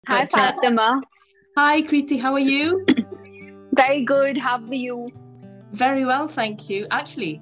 Hi, But Fatima. hi, Kriti, how are you? Very good. How are you? Very well, thank you. Actually,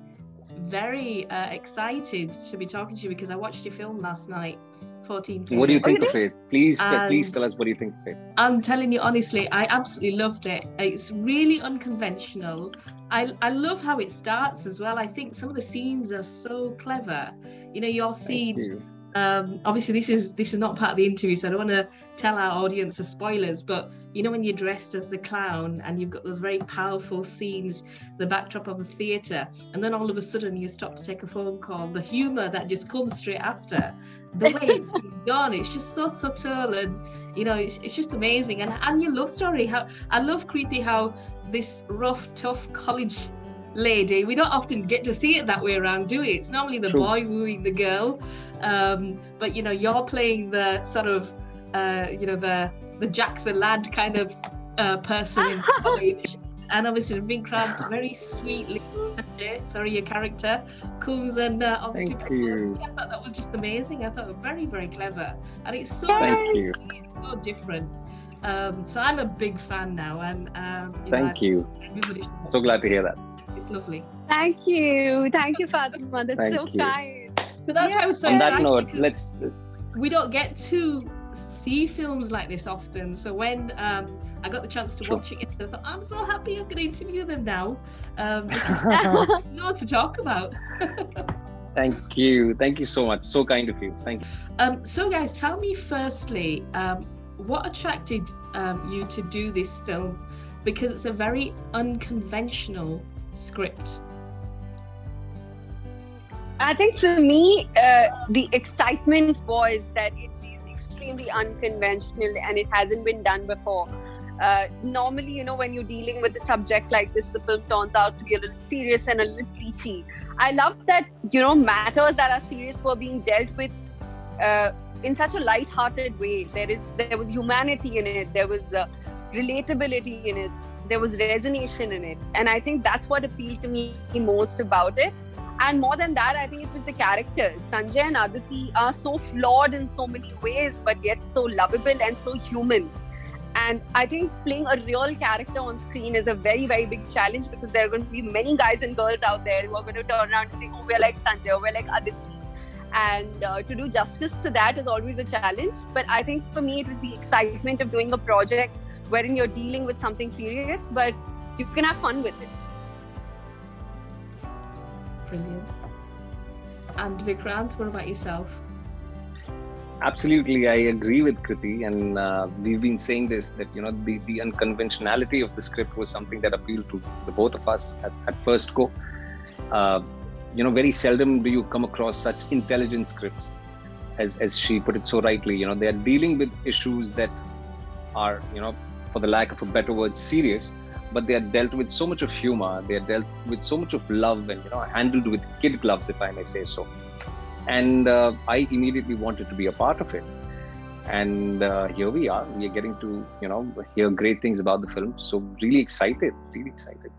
very excited to be talking to you because I watched your film last night, 14 What do you Phere. Oh, you think of did? it? Please And tell us what do you think of it. I'm telling you honestly, I absolutely loved it. It's really unconventional. I love how it starts as well. I think some of the scenes are so clever. You know, your Thank scene. you. Obviously, this is not part of the interview, so I don't want to tell our audience the spoilers. But you know, when you're dressed as the clown and you've got those very powerful scenes, the backdrop of the theatre, and then all of a sudden you stop to take a phone call. The humour that just comes straight after, the way it's done, it's just so subtle, and you know, it's just amazing. And your love story. How I love Kriti, how this rough, tough college lady, we don't often get to see it that way around, do we? It's normally the True. boy wooing the girl, but you know, you're playing the sort of you know, the Jack the lad kind of person in college, and obviously Vikrant, very sweet little Sanjay, sorry, your character comes and obviously Thank you. I thought that was just amazing. I thought it was very, very clever, and it's so Thank you. it's so different. So I'm a big fan now, and Thank you. everybody, So glad to hear that. it's lovely. Thank you. Thank you, Fatima. That's Thank so you. kind. So that's why I was so On that excited, note, because let's. we don't get to see films like this often. So when I got the chance to Sure. watch it, I thought, I'm so happy I'm going to interview them now. Lots to talk about. Thank you. Thank you so much. So kind of you. Thank you. So guys, tell me firstly, what attracted you to do this film? Because it's a very unconventional script. I think for me, the excitement was that it is extremely unconventional and it hasn't been done before. Normally, you know, when you're dealing with a subject like this, the film turns out to be a little serious and a little preachy. I love that, you know, matters that are serious were being dealt with in such a light-hearted way. There was humanity in it, there was relatability in it, there was resonation in it, and I think that's what appealed to me most about it. And more than that, I think it was the characters. Sanjay and Aditi are so flawed in so many ways, but yet so lovable and so human. And I think playing a real character on screen is a very, very big challenge, because there are going to be many guys and girls out there who are going to turn around and say, oh, we're like Sanjay, or we're like Aditi. And to do justice to that is always a challenge. But I think for me, it was the excitement of doing a project wherein you're dealing with something serious, but you can have fun with it. Brilliant. And Vikrant, what about yourself? Absolutely, I agree with Kriti, and we've been saying this, that you know, the unconventionality of the script was something that appealed to the both of us at first go. You know, very seldom do you come across such intelligent scripts, as she put it so rightly. You know, they are dealing with issues that are, you know, for the lack of a better word, serious, but they are dealt with so much of humor. They are dealt with so much of love, and you know, handled with kid gloves, if I may say so. And I immediately wanted to be a part of it. And here we are. We are getting to, you know, hear great things about the film. So really excited, really excited.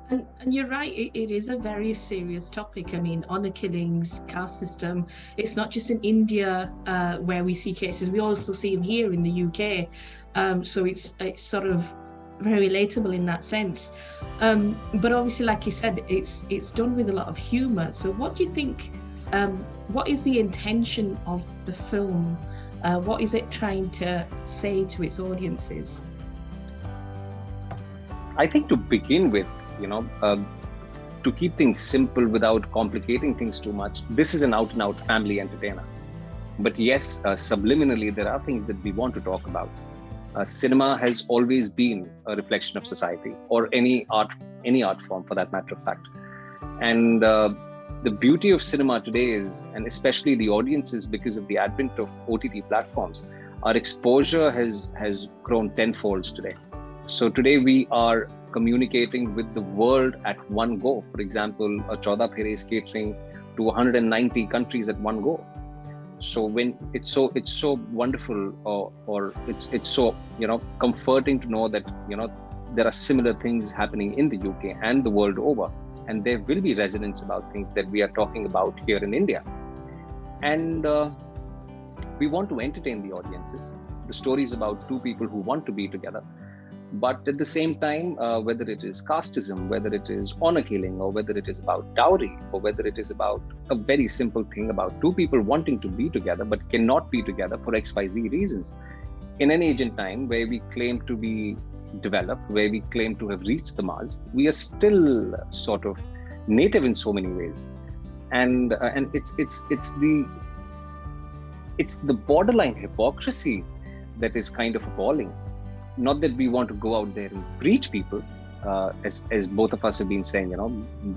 And you're right, it is a very serious topic. I mean, honor killings, caste system, it's not just in India where we see cases, we also see them here in the UK. So it's sort of very relatable in that sense. But obviously, like you said, it's done with a lot of humor. So what do you think, what is the intention of the film? What is it trying to say to its audiences? I think to begin with, you know, to keep things simple without complicating things too much, this is an out-and-out family entertainer. But yes, subliminally, there are things that we want to talk about. Cinema has always been a reflection of society, or any art form for that matter of fact. And the beauty of cinema today is, and especially the audiences, because of the advent of OTT platforms, our exposure has grown tenfold today. So today we are communicating with the world at one go. For example, a 14 Phere is catering to 190 countries at one go. So when it's so wonderful, or it's so, you know, comforting to know that, you know, there are similar things happening in the UK and the world over, and there will be resonance about things that we are talking about here in India. And we want to entertain the audiences. the story is about two people who want to be together. But at the same time, whether it is casteism, whether it is honor killing, or whether it is about dowry, or whether it is about a very simple thing about two people wanting to be together but cannot be together for XYZ reasons. In an age and time where we claim to be developed, where we claim to have reached the Mars, we are still sort of native in so many ways, and it's the borderline hypocrisy that is kind of appalling. Not that we want to go out there and preach people, as both of us have been saying,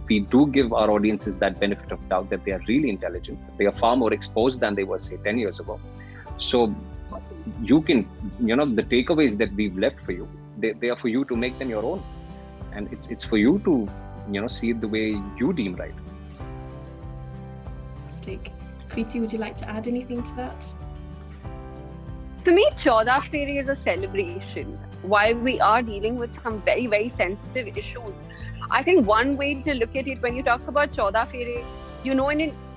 we do give our audiences that benefit of doubt that they are really intelligent. They are far more exposed than they were, say, 10 years ago. So you can, the takeaways that we've left for you, they are for you to make them your own. And it's for you to, see it the way you deem right. Fantastic. Kriti, would you like to add anything to that? For me, 14 Phere is a celebration. While we are dealing with some very, very sensitive issues, I think one way to look at it, when you talk about 14 Phere,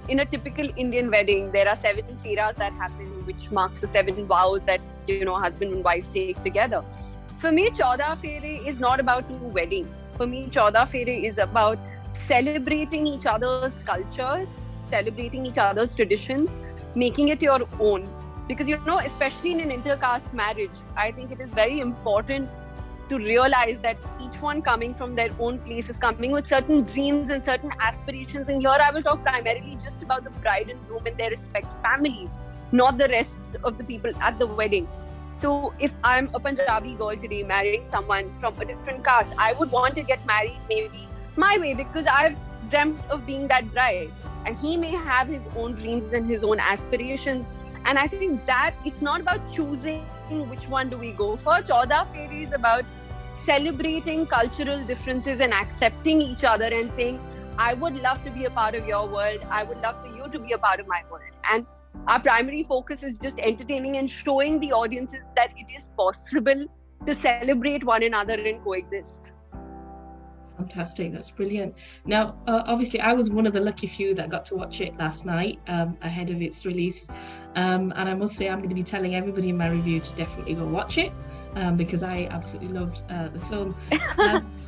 in a typical Indian wedding, there are 7 Pheras that happen, which marks the 7 vows that, husband and wife take together. For me, 14 Phere is not about 2 weddings. For me, 14 Phere is about celebrating each other's cultures, celebrating each other's traditions, making it your own. Because, especially in an intercaste marriage, I think it is very important to realize that each one coming from their own place is coming with certain dreams and certain aspirations. And here I will talk primarily just about the bride and groom and their respective families, not the rest of the people at the wedding. So if I'm a Punjabi girl today marrying someone from a different caste, I would want to get married maybe my way, because I've dreamt of being that bride. And he may have his own dreams and his own aspirations. And I think that it's not about choosing which one do we go for. 14 Phere is about celebrating cultural differences and accepting each other and saying, I would love to be a part of your world. I would love for you to be a part of my world. And our primary focus is just entertaining and showing the audiences that it is possible to celebrate one another and coexist. Fantastic, that's brilliant. Now, obviously, I was one of the lucky few that got to watch it last night ahead of its release. And I must say, I'm going to be telling everybody in my review to definitely go watch it because I absolutely loved the film.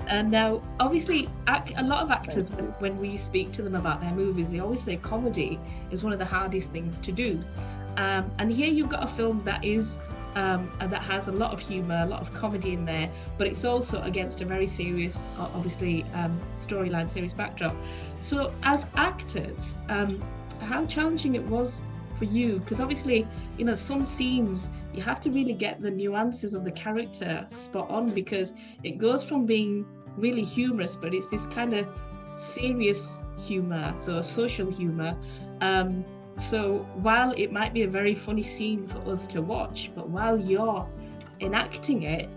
And now, obviously, a lot of actors, when we speak to them about their movies, they always say comedy is one of the hardest things to do. And here you've got a film that is that has a lot of humour, a lot of comedy in there, but it's also against a very serious, obviously, storyline, serious backdrop. So as actors, how challenging it was for you? Because obviously, some scenes, you have to really get the nuances of the character spot on, because it goes from being really humorous, but it's this kind of serious humour, so social humour. So while it might be a very funny scene for us to watch, but while you're enacting it,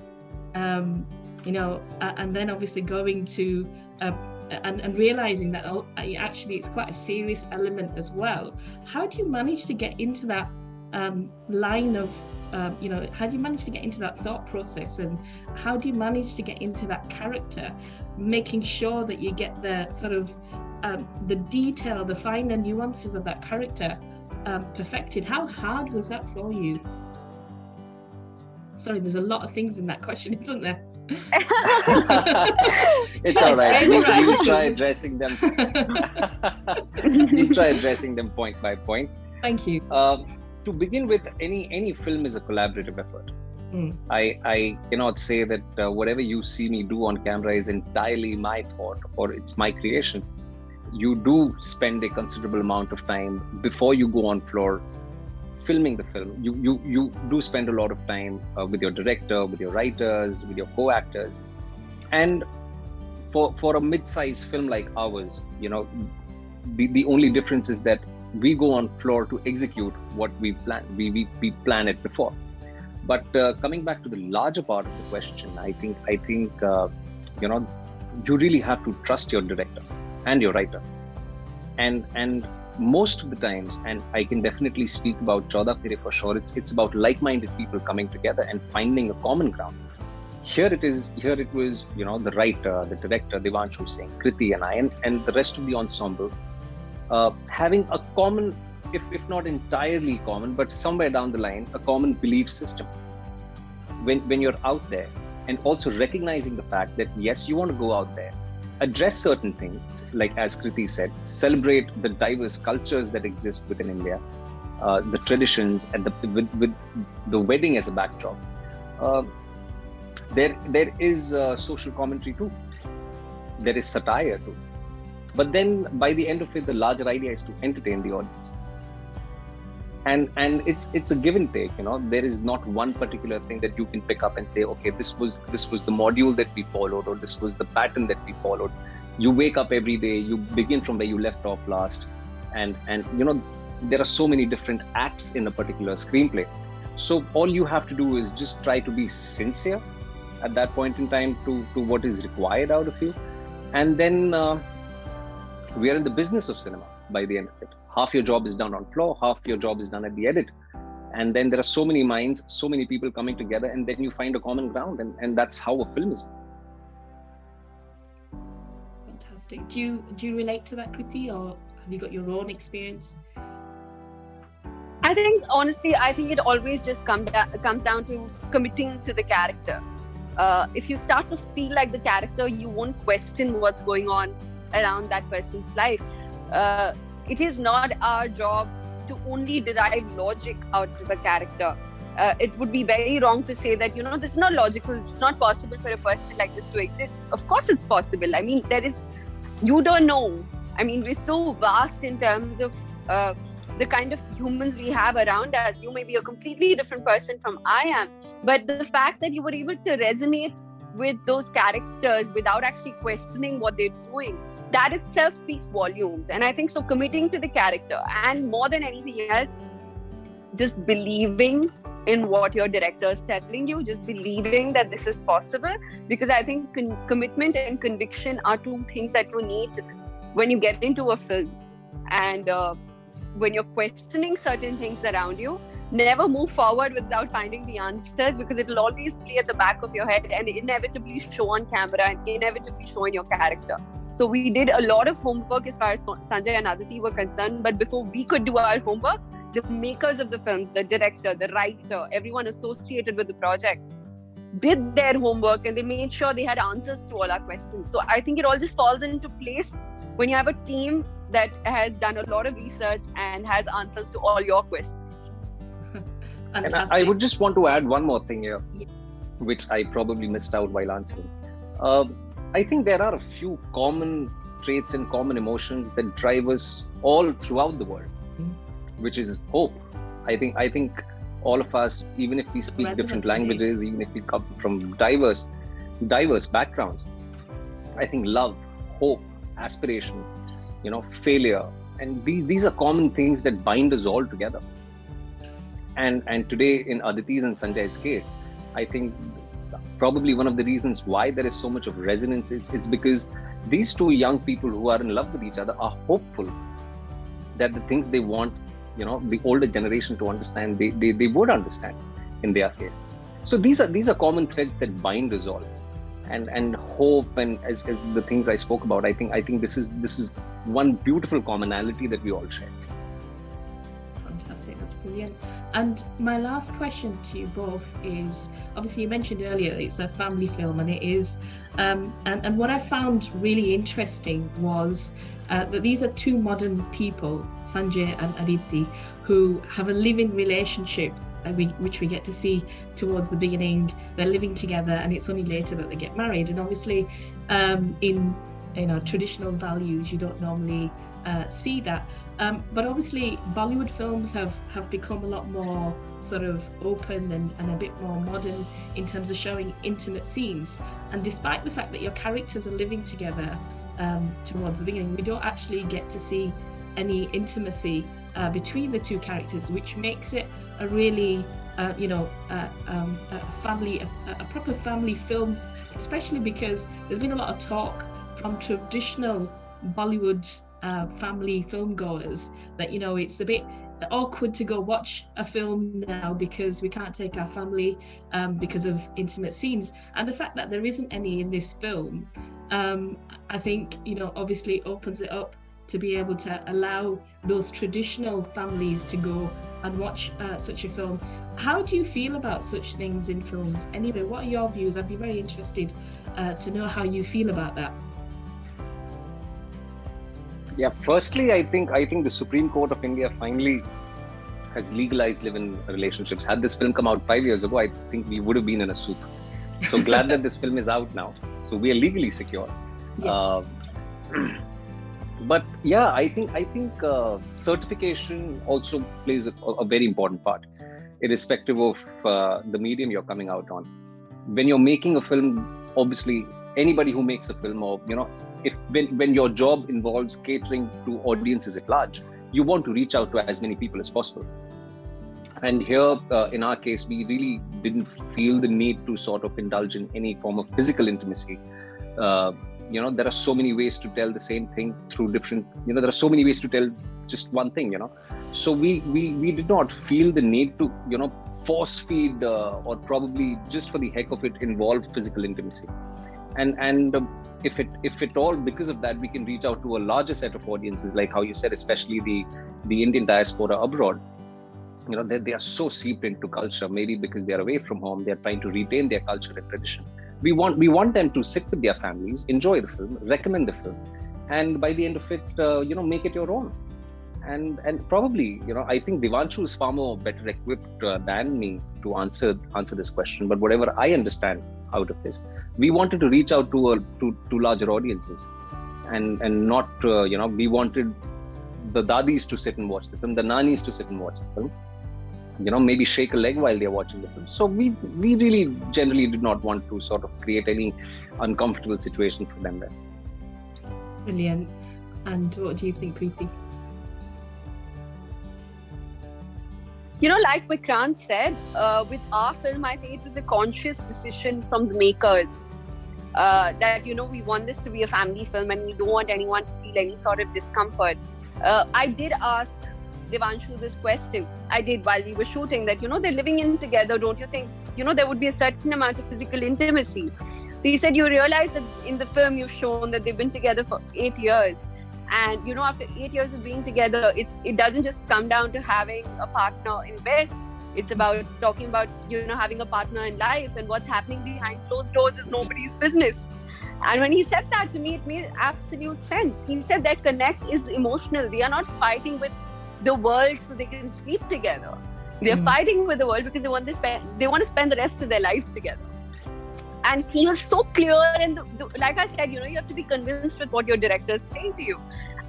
and then obviously going to and realizing that actually it's quite a serious element as well. How do you manage to get into that line of, how do you manage to get into that thought process, and how do you manage to get into that character, making sure that you get the sort of the detail, the finer nuances of that character perfected? How hard was that for you? Sorry, there's a lot of things in that question, isn't there? It's all right. You try addressing them. You try addressing them point by point. Thank you. To begin with, any film is a collaborative effort. I cannot say that whatever you see me do on camera is entirely my thought or it's my creation. You do spend a considerable amount of time before you go on floor filming the film. You do spend a lot of time with your director, with your writers, with your co-actors. And for a mid-sized film like ours, the only difference is that we go on floor to execute what we plan. We plan it before. But coming back to the larger part of the question, I think you really have to trust your director and your writer. And most of the times, and I can definitely speak about 14 Phere for sure, it's about like-minded people coming together and finding a common ground. Here it was, the writer, the director, Devanshu Singh, Kriti and I, and the rest of the ensemble, having a common, if not entirely common, but somewhere down the line, a common belief system. when you're out there, and also recognizing the fact that yes, you want to go out there, address certain things, like as Kriti said, celebrate the diverse cultures that exist within India, the traditions, and with the wedding as a backdrop. There is social commentary too. There is satire too. But then by the end of it, the larger idea is to entertain the audiences. And it's a give and take, you know. There is not one particular thing that you can pick up and say, okay, this was the module that we followed, or this was the pattern that we followed. You wake up every day, you begin from where you left off last, and you know, there are so many different acts in a particular screenplay. So all you have to do is just try to be sincere at that point in time to what is required out of you, and then we are in the business of cinema by the end of it. Half your job is done on floor, half your job is done at the edit. And then there are so many minds, so many people coming together, and then you find a common ground, and that's how a film is. Fantastic. Do you relate to that, Kriti, or have you got your own experience? I think, honestly, it always just comes down to committing to the character. If you start to feel like the character, you won't question what's going on around that person's life. It is not our job to only derive logic out of a character. It would be very wrong to say that, you know, this is not logical, it's not possible for a person like this to exist. Of course it's possible. I mean, you don't know. I mean, we're so vast in terms of the kind of humans we have around us. You may be a completely different person from I am, but the fact that you were able to resonate with those characters without actually questioning what they're doing, that itself speaks volumes. And I think so, committing to the character, and more than anything else, just believing in what your director is telling you, just believing that this is possible, because I think commitment and conviction are two things that you need when you get into a film. And when you're questioning certain things around you, never move forward without finding the answers, because it will always play at the back of your head and inevitably show on camera and inevitably show in your character. So we did a lot of homework as far as Sanjay and Aditi were concerned, but before we could do our homework, the makers of the film, the director, the writer, everyone associated with the project did their homework, and they made sure they had answers to all our questions. So I think it all just falls into place when you have a team that has done a lot of research and has answers to all your questions. And I would just want to add one more thing here, which I probably missed out while answering. I think there are a few common traits and common emotions that drive us all throughout the world, which is hope. I think all of us, even if we speak different languages, even if we come from diverse backgrounds, I think love, hope, aspiration, you know, failure, and these are common things that bind us all together. And today, in Aditi's and Sanjay's case, I think probably one of the reasons why there is so much of resonance, it's because these two young people who are in love with each other are hopeful that the things they want, you know, the older generation to understand, they would understand in their case. So these are common threads that bind us all, and hope, and as the things I spoke about, I think this is one beautiful commonality that we all share. Fantastic, that's brilliant. And my last question to you both is, obviously you mentioned earlier it's a family film, and it is, and what I found really interesting was that these are two modern people, Sanjay and Aditi, who have a living relationship, which we get to see towards the beginning. They're living together, and it's only later that they get married. And obviously, in traditional values, you don't normally see that. But obviously, Bollywood films have become a lot more sort of open and a bit more modern in terms of showing intimate scenes. And despite the fact that your characters are living together towards the beginning, we don't actually get to see any intimacy between the two characters, which makes it a really, a proper family film, especially because there's been a lot of talk from traditional Bollywood family film goers that, you know, it's a bit awkward to go watch a film now because we can't take our family because of intimate scenes. And the fact that there isn't any in this film, I think, you know, obviously opens it up to be able to allow those traditional families to go and watch such a film. How do you feel about such things in films? Anyway, what are your views? I'd be very interested to know how you feel about that. Yeah, firstly, I think the Supreme Court of India finally has legalized live-in relationships. Had this film come out 5 years ago, I think we would have been in a soup. So glad that this film is out now. So we are legally secure. Yes. But yeah, I think certification also plays a very important part, irrespective of the medium you're coming out on. When you're making a film, obviously anybody who makes a film, or when your job involves catering to audiences at large, you want to reach out to as many people as possible. And here, in our case, we really didn't feel the need to sort of indulge in any form of physical intimacy. There are so many ways to tell the same thing through different, there are so many ways to tell just one thing, So we did not feel the need to, force feed or probably just for the heck of it involve physical intimacy. And if at all, because of that, we can reach out to a larger set of audiences, like how you said, especially the Indian diaspora abroad. They are so seeped into culture, maybe because they are away from home, they are trying to retain their culture and tradition. We want them to sit with their families, enjoy the film, recommend the film, and by the end of it, make it your own. And probably, I think Devanshu is far more better equipped than me to answer this question. But whatever I understand out of this, we wanted to reach out to larger audiences, and not we wanted the dadis to sit and watch the film, the nanis to sit and watch the film. Maybe shake a leg while they're watching the film. So we really generally did not want to sort of create any uncomfortable situation for them there. Brilliant. And what do you think, Kriti? Like Vikrant said, with our film, I think it was a conscious decision from the makers that, we want this to be a family film and we don't want anyone to feel any sort of discomfort. I did ask Devanshu this question. I did while we were shooting that, they're living in together. Don't you think, there would be a certain amount of physical intimacy? So he said, you realize that in the film you've shown that they've been together for 8 years. And, after 8 years of being together, it doesn't just come down to having a partner in bed. It's about talking about, having a partner in life, and what's happening behind closed doors is nobody's business. And when he said that to me, it made absolute sense. He said that connect is emotional. They are not fighting with the world so they can sleep together. They're fighting with the world because they want to spend the rest of their lives together. And he was so clear, and like I said, you have to be convinced with what your director is saying to you.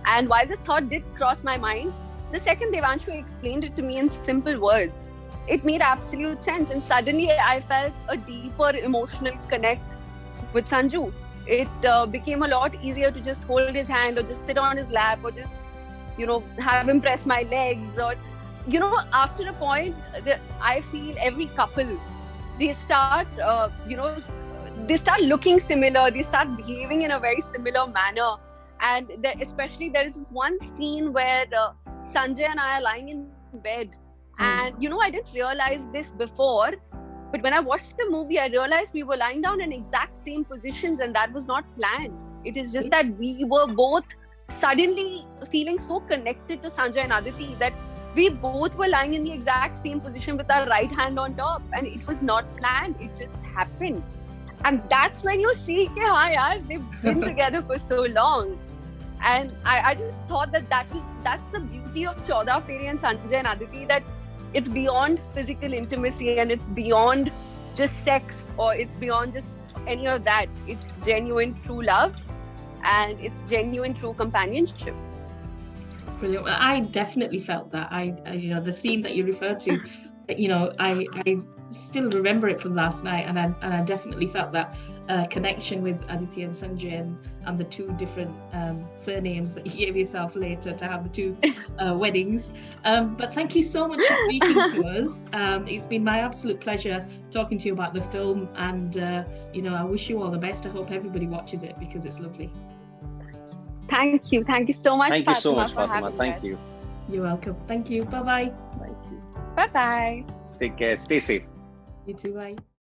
And while this thought did cross my mind, the second Devanshu explained it to me in simple words, it made absolute sense. And suddenly I felt a deeper emotional connect with Sanju. It became a lot easier to just hold his hand or just sit on his lap or just, have him press my legs. Or, after a point, I feel every couple, they start, they start looking similar, they start behaving in a very similar manner. And especially there is this one scene where Sanjay and I are lying in bed. And, I didn't realize this before, but when I watched the movie, I realized we were lying down in exact same positions, and that was not planned. It is just that we were both suddenly feeling so connected to Sanjay and Aditi that we both were lying in the exact same position with our right hand on top, and it was not planned. It just happened. And that's when you see, they've been together for so long. And I just thought that's the beauty of 14 Phere and Sanjay and Aditi, that it's beyond physical intimacy and it's beyond just sex or it's beyond just any of that. It's genuine true love and it's genuine true companionship. Brilliant. Well, I definitely felt that. The scene that you referred to, I still remember it from last night, and I definitely felt that connection with Aditi and Sanjay and the two different surnames that you gave yourself later to have the two weddings. But thank you so much for speaking to us. It's been my absolute pleasure talking to you about the film, and I wish you all the best. I hope everybody watches it because it's lovely. Thank you so much. Thank you so much, Fatima. Thank you. You're welcome. Thank you. Bye-bye. Thank you. Bye-bye. Take care. Stay safe. You too. Bye.